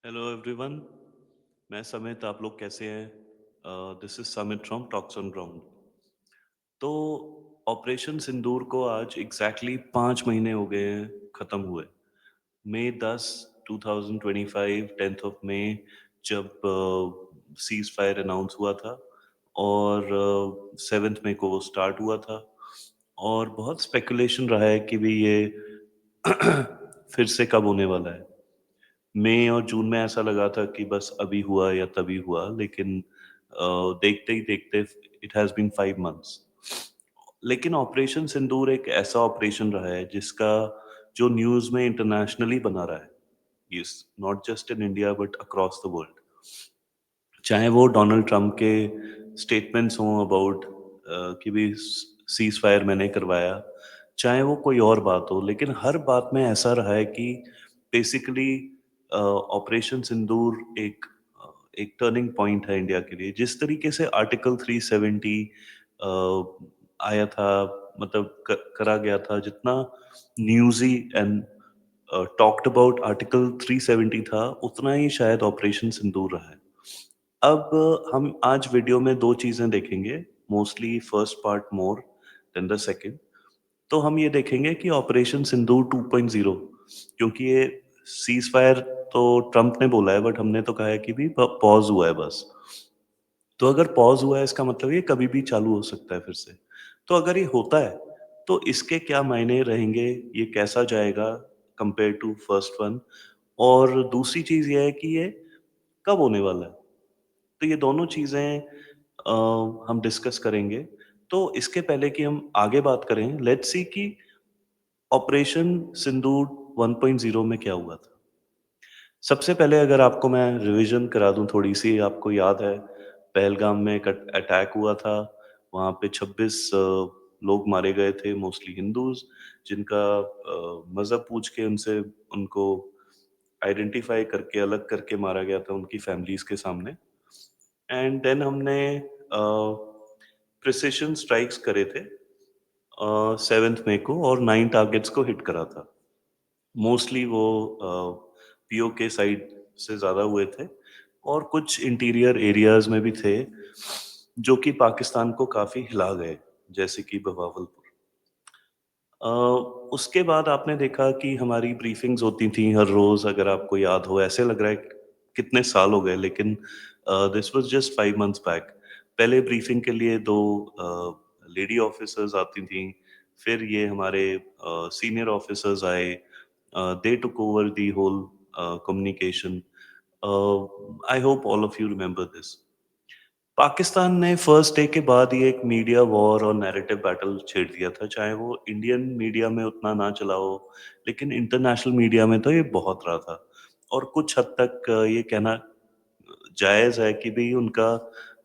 Hello everyone. मैं समित, आप लोग कैसे हैं? This is Samit from talks on ground. तो ऑपरेशन सिंदूर को आज एग्जैक्टली 5 महीने हो गए हैं ख़त्म हुए। मई 10 2025 10 मई जब सीज फायर अनाउंस हुआ था और 7 मई को वो स्टार्ट हुआ था। और बहुत स्पेकुलेशन रहा है कि भी ये फिर से कब होने वाला है। मई और जून में ऐसा लगा था कि बस अभी हुआ या तभी हुआ, लेकिन देखते ही देखते इट हैज़ बीन 5 मंथ्स। लेकिन ऑपरेशन सिंदूर एक ऐसा ऑपरेशन रहा है जिसका जो न्यूज़ में इंटरनेशनली बना रहा है, yes, not just in India but across the world. चाहे वो डोनाल्ड ट्रम्प के स्टेटमेंट्स हों अबाउट कि भी सीज फायर मैंने करवाया, चाहे वो कोई और बात हो, लेकिन हर बात में ऐसा रहा है कि बेसिकली ऑपरेशन सिंदूर एक टर्निंग पॉइंट है इंडिया के लिए। जिस तरीके से आर्टिकल 370 आया था, मतलब करा गया था, जितना newsy and talked about article 370 था, उतना ही शायद ऑपरेशन सिंदूर रहा है। अब हम आज वीडियो में 2 चीज़ें देखेंगे, mostly first part more than the second. तो हम ये देखेंगे कि ऑपरेशन सिंदूर 2.0, क्योंकि ये सीज़ फायर तो ट्रम्प ने बोला है, बट हमने तो कहा है कि भी प पॉज़ हुआ है बस। तो अगर पॉज़ हुआ है इसका मतलब ये कभी भी चालू हो सकता है फिर से। तो अगर ये होता है, तो इसके क्या मायने रहेंगे, ये कैसा जाएगा कंपेयर टू फर्स्ट वन? और दूसरी चीज़ ये है कि ये कब होने वाला है? तो ये दोनों चीज़ें हम डिस्कस करेंगे। तो इसके पहले कि हम आगे बात करें, लेट्स सी कि ऑपरेशन सिंदूर 1.0 में क्या हुआ था। सबसे पहले अगर आपको मैं रिवीजन करा दूं थोड़ी सी, आपको याद है पहलगाम में एक अटैक हुआ था। वहाँ पे 26 लोग मारे गए थे, मोस्टली हिंदूज, जिनका मज़हब पूछ के उनसे उनको आइडेंटिफाई करके अलग करके मारा गया था उनकी फैमिलीज के सामने। एंड देन हमने प्रिसिशन स्ट्राइक्स करे थे 7 मई को, और 9 टारगेट्स को हिट करा था। मोस्टली वो पीओके साइड से ज़्यादा हुए थे, और कुछ इंटीरियर एरियाज में भी थे जो कि पाकिस्तान को काफ़ी हिला गए, जैसे कि बहावलपुर। अ, उसके बाद आपने देखा कि हमारी ब्रीफिंग्स होती थी हर रोज़, अगर आपको याद हो। ऐसे लग रहा है कितने साल हो गए, लेकिन this was just 5 months back. पहले ब्रीफिंग के लिए 2 लेडी ऑफिसर्स आती थीं, फिर ये हमारे सीनियर ऑफिसर्स आए, they took over the whole communication. I hope all of you remember this. Pakistan ने फर्स्ट डे के बाद ही एक मीडिया वॉर और नैरेटिव बैटल छेड़ दिया था। चाहे वो इंडियन मीडिया में उतना ना चला हो, लेकिन इंटरनेशनल मीडिया में तो ये बहुत रहा था। और कुछ हद तक ये कहना जायज़ है कि भई उनका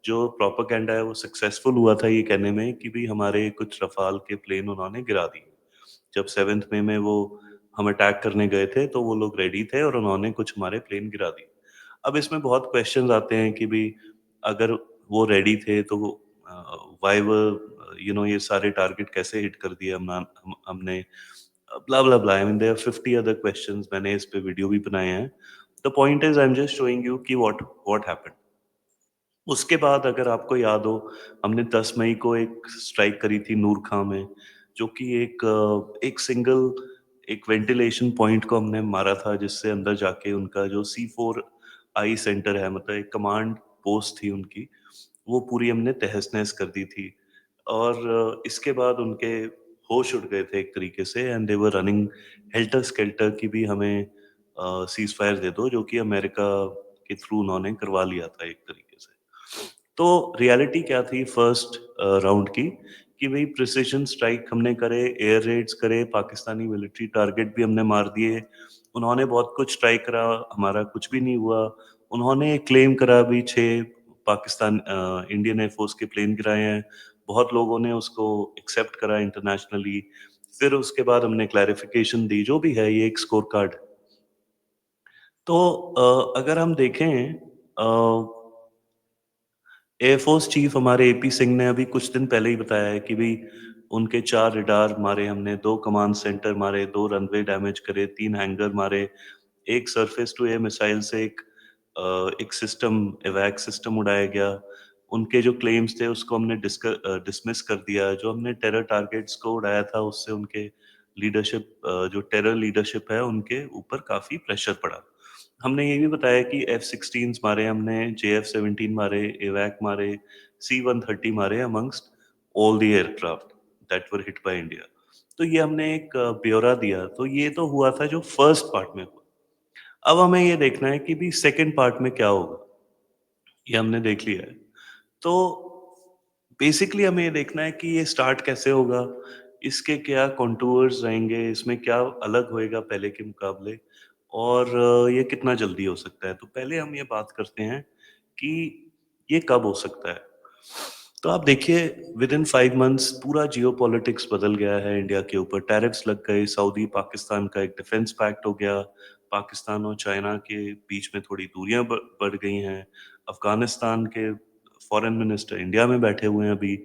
जो प्रोपेगेंडा है वो सक्सेसफुल हुआ था, ये कहने में कि भई हमारे कुछ रफ़ाल के प्लेन उन्होंने गिरा दिए। जब 7th मई में वो हम अटैक करने गए थे, तो वो लोग रेडी थे और उन्होंने कुछ हमारे प्लेन गिरा दिए। अब इसमें बहुत क्वेश्चन्स आते हैं कि भई अगर वो रेडी थे तो व्हाई वर ये सारे टारगेट कैसे हिट कर दिए हमने, blah blah blah. I mean there are 50 other questions, मैंने इस पे वीडियो भी बनाए हैं। The point is I am just showing you कि व्हाट व्हाट हैपेंड। उसके बाद अगर आपको याद हो, हमने 10 मई को एक स्ट्राइक करी थी नूर खां में, जो कि एक सिंगल एक वेंटिलेशन पॉइंट को हमने मारा था, जिससे अंदर जाके उनका जो C4I सेंटर है, मतलब एक कमांड पोस्ट थी उनकी, वो पूरी हमने तहस-नहस कर दी थी। और इसके बाद उनके होश उड़ गए थे एक तरीके से, and they were running helter-skeletal कि भी हमें सीज़ फायर दे दो, जो कि अमेरिका के थ्रू उन्होंने करवा लिया था एक तरीके से। तो रियलिटी क्या थी फर्स्ट राउंड की, कि भई प्रिसिशन स्ट्राइक हमने करे, एयर रेड्स करे, पाकिस्तानी मिलिट्री टारगेट भी हमने मार दिए। उन्होंने बहुत कुछ ट्राई करा, हमारा कुछ भी नहीं हुआ। उन्होंने क्लेम करा भी 6 इंडियन एयर फोर्स के प्लेन गिराए हैं। बहुत लोगों ने उसको एक्सेप्ट करा इंटरनेशनली। फिर उसके बाद हमने क्लैरिफिकेशन दी, जो भी है ये एक स्कोर कार्ड। तो अगर हम देखें, एयरफोर्स चीफ हमारे एपी सिंह ने अभी कुछ दिन पहले ही बताया है कि भाई उनके 4 रडार मारे हमने, 2 कमांड सेंटर मारे, 2 रनवे डैमेज करे, 3 हैंगर मारे, एक सरफेस टू एयर मिसाइल से एक एक सिस्टम एवैक सिस्टम उड़ाया गया। उनके जो क्लेम्स थे उसको हमने डिसमिस कर दिया। जो हमने टेरर टारगेट्स को उड़ाया था उससे उनके जो टेरर लीडरशिप है उनके ऊपर काफ़ी प्रेशर पड़ा। हमने ये भी बताया कि F-16s मारे हमने, JF-17 मारे, एवैक मारे, C-130 मारे amongst all the aircraft that were hit by India. तो ये हमने एक ब्यौरा दिया। तो ये तो हुआ था जो फर्स्ट पार्ट में हुआ। अब हमें ये देखना है कि भी सेकंड पार्ट में क्या होगा, ये हमने देख लिया है। तो बेसिकली हमें ये देखना है कि ये स्टार्ट कैसे होगा, इसके क्या कॉन्टूर्स रहेंगे, इसमें क्या अलग होएगा पहले के मुकाबले और ये कितना जल्दी हो सकता है। तो पहले हम ये बात करते हैं कि ये कब हो सकता है। तो आप देखिए विद इन 5 मंथ्स पूरा जियोपॉलिटिक्स बदल गया है इंडिया के ऊपर। टैरिफ्स लग गए, सऊदी पाकिस्तान का एक डिफेंस पैक्ट हो गया, पाकिस्तान और चाइना के बीच में थोड़ी दूरियां बढ़ गई हैं। अफगानिस्तान के फॉरेन मिनिस्टर इंडिया में बैठे हुए हैं अभी,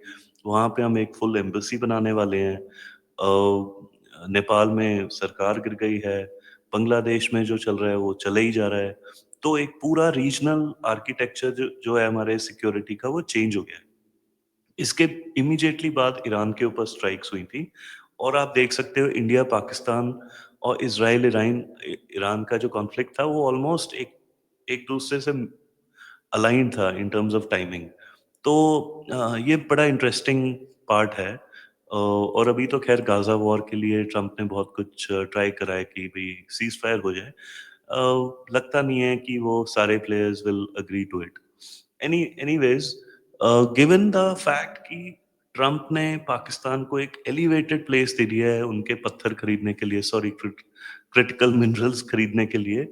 वहाँ पे हम एक फुल एम्बेसी बनाने वाले हैं। नेपाल में सरकार गिर गई है, बांग्लादेश में जो चल रहा है वो चले ही जा रहा है। तो एक पूरा रीजनल आर्किटेक्चर जो है हमारे सिक्योरिटी का वो चेंज हो गया है। इसके इमीडिएटली बाद ईरान के ऊपर स्ट्राइक्स हुई थी और आप देख सकते हो इंडिया, पाकिस्तान और इज़राइल ईरान का जो कॉन्फ्लिक्ट था वो ऑलमोस्ट एक एक दूसरे से अलाइन्ड था इन टर्म्स ऑफ टाइमिंग। तो ये बड़ा इंटरेस्टिंग पार्ट है। और अभी तो खैर गाज़ा वॉर के लिए ट्रंप ने बहुत कुछ ट्राई करा है कि भई सीज़फायर हो जाए। लगता नहीं है कि वो सारे players will agree to it. Anyways given the fact कि ट्रंप ने पाकिस्तान को एक एलिवेटेड प्लेस दे दिया है उनके पत्थर खरीदने के लिए, सॉरी क्रिटिकल मिनरल्स खरीदने के लिए।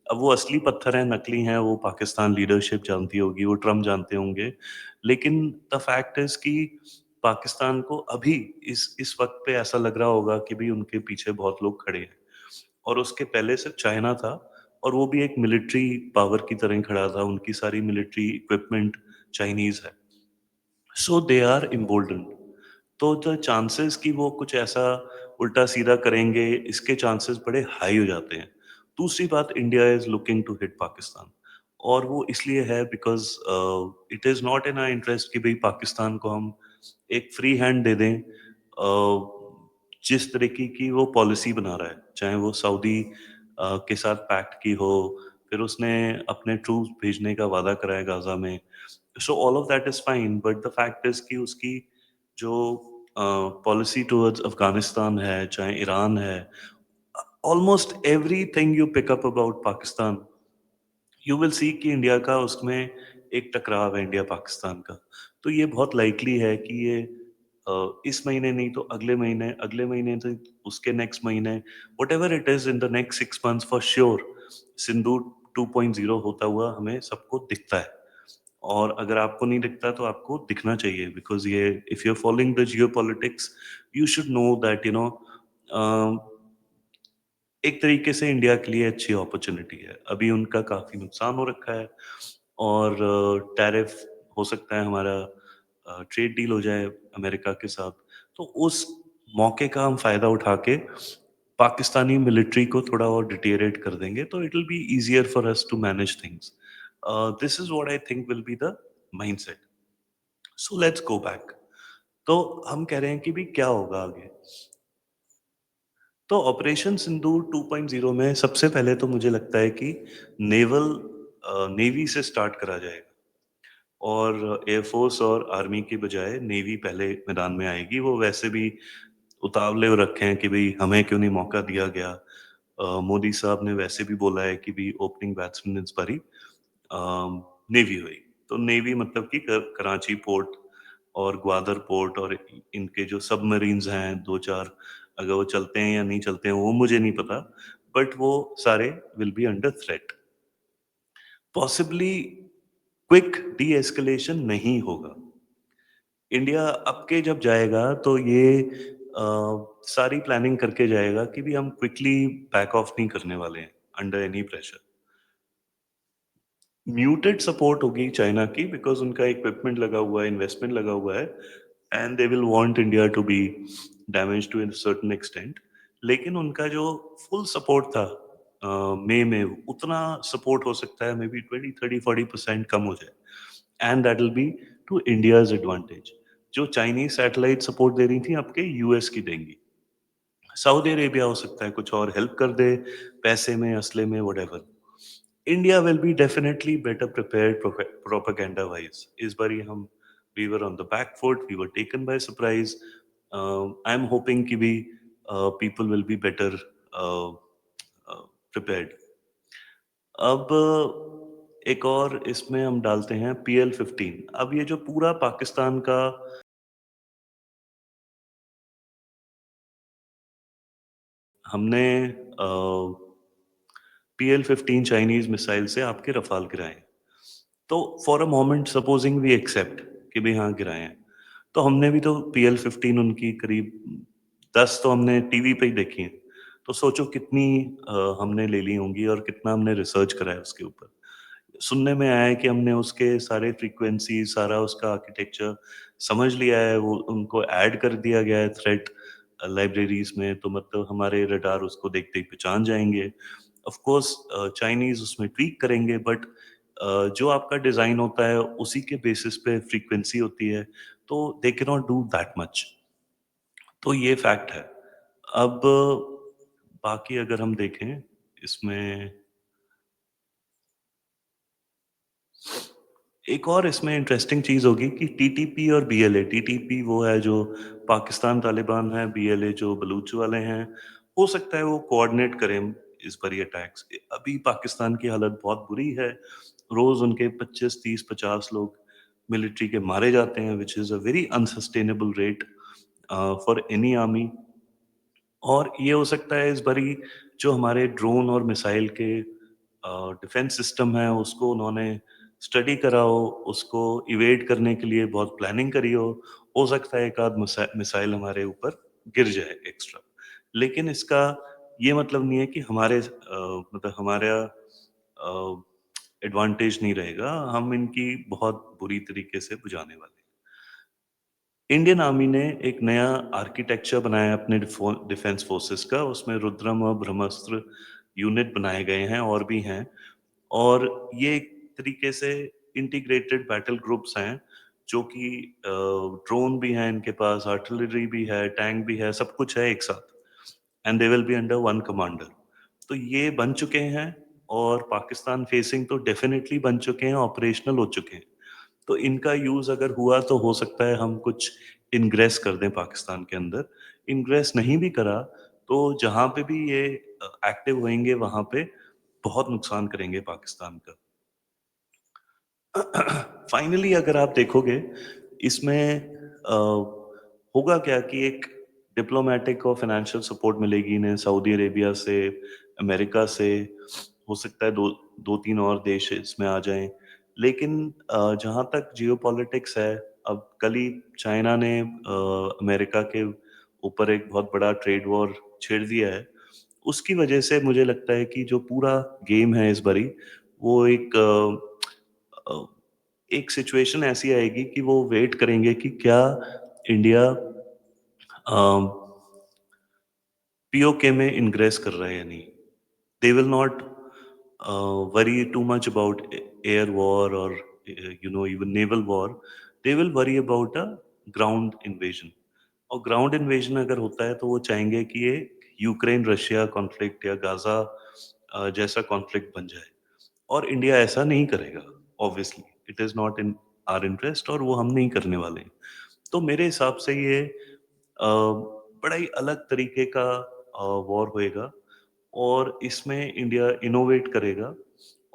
अब वो असली पत्थर हैं, नकली हैं, वो पाकिस्तान लीडरशिप जानती होगी, वो ट्रम्प जानते होंगे। लेकिन द फैक्ट इज़ कि पाकिस्तान को अभी इस वक़्त पे ऐसा लग रहा होगा कि भई उनके पीछे बहुत लोग खड़े हैं और उसके पहले सिर्फ चाइना था और वो भी एक मिलिट्री पावर की तरह ही खड़ा था, उनकी सारी मिलिट्री इक्विपमेंट चाइनीज़ है। सो दे आर एम्बोल्डेंड। तो द चांसेस कि वो कुछ ऐसा उल्टा-सीधा करेंगे, इसके चांसेस बड़े हाई हो जाते हैं। दूसरी बात, India is looking to hit Pakistan और वो इसलिए है because it is not in our interest कि भई पाकिस्तान को हम एक फ्री हैंड दे दें। जिस तरीके की वो पॉलिसी बना रहा है, चाहे वो सऊदी के साथ पैक्ट की हो, फिर उसने अपने ट्रूप्स भेजने का वादा करा है गाज़ा में। So all of that is fine but the fact is कि उसकी जो पॉलिसी टुवर्ड्स अफ़गानिस्तान है, चाहे ईरान है, almost everything you pick up about Pakistan, you will see कि इंडिया का उसमें एक टकराव है इंडिया पाकिस्तान का। तो ये बहुत लाइकली है कि ये इस महीने नहीं तो अगले महीने तो उसके नेक्स्ट महीने, whatever it is in the next 6 months for sure Sindoor 2.0 होता हुआ हमें सबको दिखता है। और अगर आपको नहीं दिखता तो आपको दिखना चाहिए बिकॉज़ ये if you are following the geopolitics you should know that एक तरीके से इंडिया के लिए अच्छी अपॉर्चुनिटी है। अभी उनका काफ़ी नुकसान हो रखा है और टैरिफ हो सकता है हमारा ट्रेड डील हो जाए अमेरिका के साथ। तो उस मौके का हम फ़ायदा उठा के पाकिस्तानी मिलिट्री को थोड़ा और डिटेरिएट कर देंगे तो it will be easier for us to manage things. This is what I think will be the mindset. So let's go back. तो हम कह रहे हैं कि भई क्या होगा आगे? तो ऑपरेशन सिंदूर 2.0 में सबसे पहले तो मुझे लगता है कि नेवी से स्टार्ट करा जाएगा और एयरफोर्स और आर्मी की बजाय नेवी पहले मैदान में आएगी। वो वैसे भी उतावले हो रखे हैं कि भाई हमें क्यों नहीं मौका दिया गया। मोदी साहब ने वैसे भी बोला है कि भी ओपनिंग बैट्समैन इस बारी नेवी हुई। तो नेवी मतलब कि कराची पोर्ट और ग्वादर पोर्ट और इनके जो सबमरीन्स हैं 2-4, अगर वो चलते हैं या नहीं चलते हैं वो मुझे नहीं पता, बट वो सारे will be under threat. Possibly quick D escalation नहीं होगा। इंडिया अब के जब जाएगा तो ये सारी प्लानिंग करके जाएगा कि भी हम क्विकली बैक ऑफ नहीं करने वाले हैं under any pressure. Muted support होगी चाइना की बिकॉज़ उनका इक्विपमेंट लगा हुआ है, इन्वेस्टमेंट लगा हुआ है and they will want India to be damaged to a certain extent. लेकिन उनका जो फुल सपोर्ट था मई में उतना सपोर्ट हो सकता है, मे बी 20, 30, 40% कम हो जाए, and that will be to India's advantage. जो चाइनीज सैटेलाइट सपोर्ट दे रही थी आपके यूएस की देंगी, सऊदी अरेबिया हो सकता है कुछ और हेल्प कर दे, पैसे में, असले में, whatever. India will be definitely better prepared propaganda wise. इस बार ही हम we were on the back foot, we were taken by surprise. I am hoping कि भी people will be better prepared. अब एक और इसमें हम डालते हैं PL-15। अब ये जो पूरा पाकिस्तान का हमने PL-15 चाइनीज मिसाइल से आपके रफाल गिराए हैं। तो for a moment supposing we accept कि भाई हाँ गिराए हैं, तो हमने भी तो PL-15 उनकी करीब 10 तो हमने टीवी पे ही देखी हैं। तो सोचो कितनी हमने ले ली होंगी और कितना हमने रिसर्च करा है उसके ऊपर। सुनने में आया है कि हमने उसके सारे फ्रीक्वेंसी, सारा उसका आर्किटेक्चर समझ लिया है, वो उनको ऐड कर दिया गया है थ्रेट लाइब्रेरीज में, तो मतलब हमारे रडार उसको देखते ही पहचान जाएंगे। ऑफ कोर्स चाइनीज उसमें ट्वीक करेंगे, बट जो आपका डिजाइन होता है उसी के बेसिस पे फ्रीक्वेंसी होती है, तो they can not do that much. तो ये फैक्ट है। अब बाकी अगर हम देखें इसमें, एक और इसमें इंटरेस्टिंग चीज होगी कि टीटीपी और बीएलए, टीटीपी वो है जो पाकिस्तान तालिबान है, बीएलए जो बलूच वाले हैं, हो सकता है वो कोऑर्डिनेट करें इस पर ये अटैक्स। अभी पाकिस्तान की हालत बहुत बुरी है, रोज उनके 25, 30, 50 लोग मिलिट्री के मारे जाते हैं, which is a very unsustainable rate for any army. और ये हो सकता है इस बारी जो हमारे ड्रोन और मिसाइल के डिफेंस सिस्टम है उसको उन्होंने स्टडी करा हो, उसको इवेड करने के लिए बहुत प्लानिंग करी हो सकता है एक आध मिसाइल हमारे ऊपर गिर जाए एक्स्ट्रा। लेकिन इसका ये मतलब नहीं है कि हमारे मतलब हमारा एडवांटेज नहीं रहेगा, हम इनकी बहुत बुरी तरीके से बुझाने वाले हैं। इंडियन आर्मी ने एक नया आर्किटेक्चर बनाया है अपने डिफेंस फोर्सेस का, उसमें रुद्रम और ब्रह्मास्त्र यूनिट बनाए गए हैं और भी हैं। और ये एक तरीके से इंटीग्रेटेड बैटल ग्रुप्स हैं, जो कि ड्रोन भी हैं इनके पास, आर्टिलरी भी है, टैंक भी है, सब कुछ है एक साथ, and they will be under one commander. तो ये बन चुके हैं, और पाकिस्तान फेसिंग तो डेफिनेटली बन चुके हैं, ऑपरेशनल हो चुके हैं। तो इनका यूज अगर हुआ तो हो सकता है हम कुछ इनग्रेस कर दें पाकिस्तान के अंदर। इनग्रेस नहीं भी करा तो जहां पे भी ये एक्टिव होंगे वहां पे बहुत नुकसान करेंगे पाकिस्तान का। फाइनली अगर आप देखोगे इसमें होगा क्या कि एक डिप्लोमेटिक और फाइनेंशियल सपोर्ट मिलेगी इन्हें सऊदी अरेबिया से, अमेरिका से, हो सकता है दो दो तीन और देश इसमें आ जाएं। लेकिन जहां तक जियोपॉलिटिक्स है, अब कल ही चाइना ने अमेरिका के ऊपर एक बहुत बड़ा ट्रेड वॉर छेड़ दिया है। उसकी वजह से मुझे लगता है कि जो पूरा गेम है इस बारी, वो अ, एक सिचुएशन ऐसी आएगी कि वो वेट करेंगे कि क्या इंडिया पीओके में इंग्रेस कर रहा है या नहीं। They will not worry too much about air war और even naval war. They will worry about a ground invasion. और ग्राउंड इन्वेजन अगर होता है तो वो चाहेंगे कि ये यूक्रेन रशिया कॉन्फ्लिक्ट या गाजा जैसा कॉन्फ्लिक्ट बन जाए, और इंडिया ऐसा नहीं करेगा। Obviously it is not in our interest, और वो हम नहीं करने वाले हैं। तो मेरे हिसाब से ये बड़ा ही अलग तरीके का वॉर होएगा, और इसमें इंडिया इनोवेट करेगा।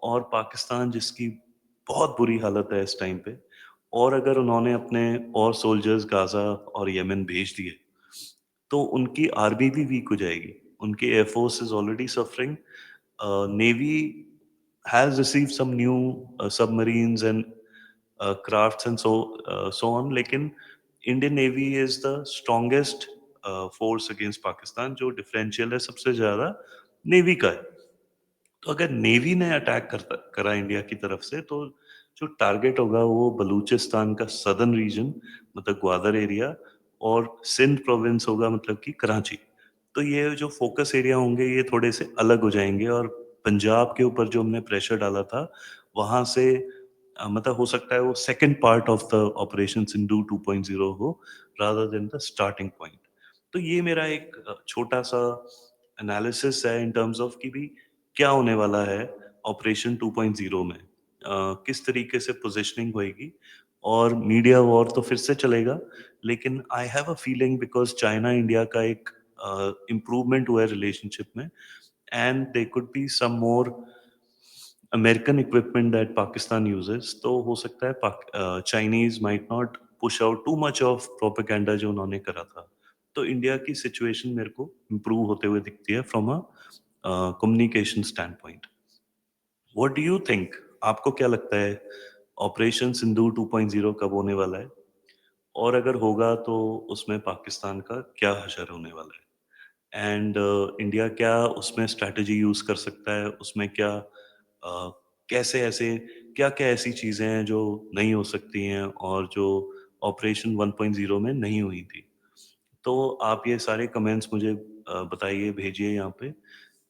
और पाकिस्तान जिसकी बहुत बुरी हालत है इस टाइम पे, और अगर उन्होंने अपने और सोल्जर्स गाजा और यमन भेज दिए तो उनकी आर्मी भी वीक हो जाएगी। उनकी air force is already suffering, navy has received some new submarines and crafts and so on, लेकिन Indian navy is the strongest force against Pakistan. जो डिफरेंशियल है सबसे ज्यादा नेवी का है। तो अगर नेवी ने अटैक करता करा इंडिया की तरफ से, तो जो टारगेट होगा वो बलूचिस्तान का सदर्न रीजन, मतलब ग्वादर एरिया, और सिंध प्रोविंस होगा, मतलब कि कराची। तो ये जो फ़ोकस एरिया होंगे ये थोड़े से अलग हो जाएँगे और पंजाब के ऊपर जो हमने प्रेशर डाला था, वहाँ से मतलब हो सकता है वो second part of the operation Sindoor 2.0 हो rather than the starting point. तो ये मेरा एक छोटा-सा एनालिसिस है इन टर्म्स ऑफ कि भई क्या होने वाला है ऑपरेशन 2.0 में। किस तरीके से पोज़ीशनिंग होएगी और मीडिया वॉर तो फिर से चलेगा, लेकिन I have a feeling because China India का एक इम्प्रूवमेंट हुआ है रिलेशनशिप में and there could be some more American equipment that Pakistan uses, तो हो सकता है Chinese might not push out too much of propaganda जो उन्होंने करा था। तो इंडिया की सिचुएशन मेरे को इम्प्रूव होते हुए दिखती है from a communication stand point. What do you think? आपको क्या लगता है ऑपरेशन सिंदूर 2.0 कब होने वाला है और अगर होगा तो उसमें पाकिस्तान का क्या हशर होने वाला है एंड इंडिया क्या उसमें स्ट्रैटेजी यूज कर सकता है, उसमें क्या कैसे ऐसे क्या-क्या ऐसी चीज़ें हैं जो नहीं हो सकती हैं और जो ऑपरेशन 1.0 में नहीं हुई थी? तो आप ये सारे कमेंट्स मुझे बताइए, भेजिए यहाँ पे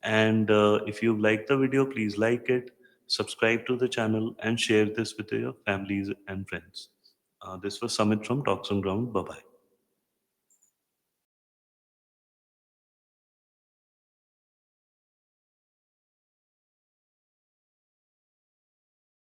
and if you like the video please like it, subscribe to the channel and share this with your families and friends. This was Sumit from Talks on Ground. Bye-bye.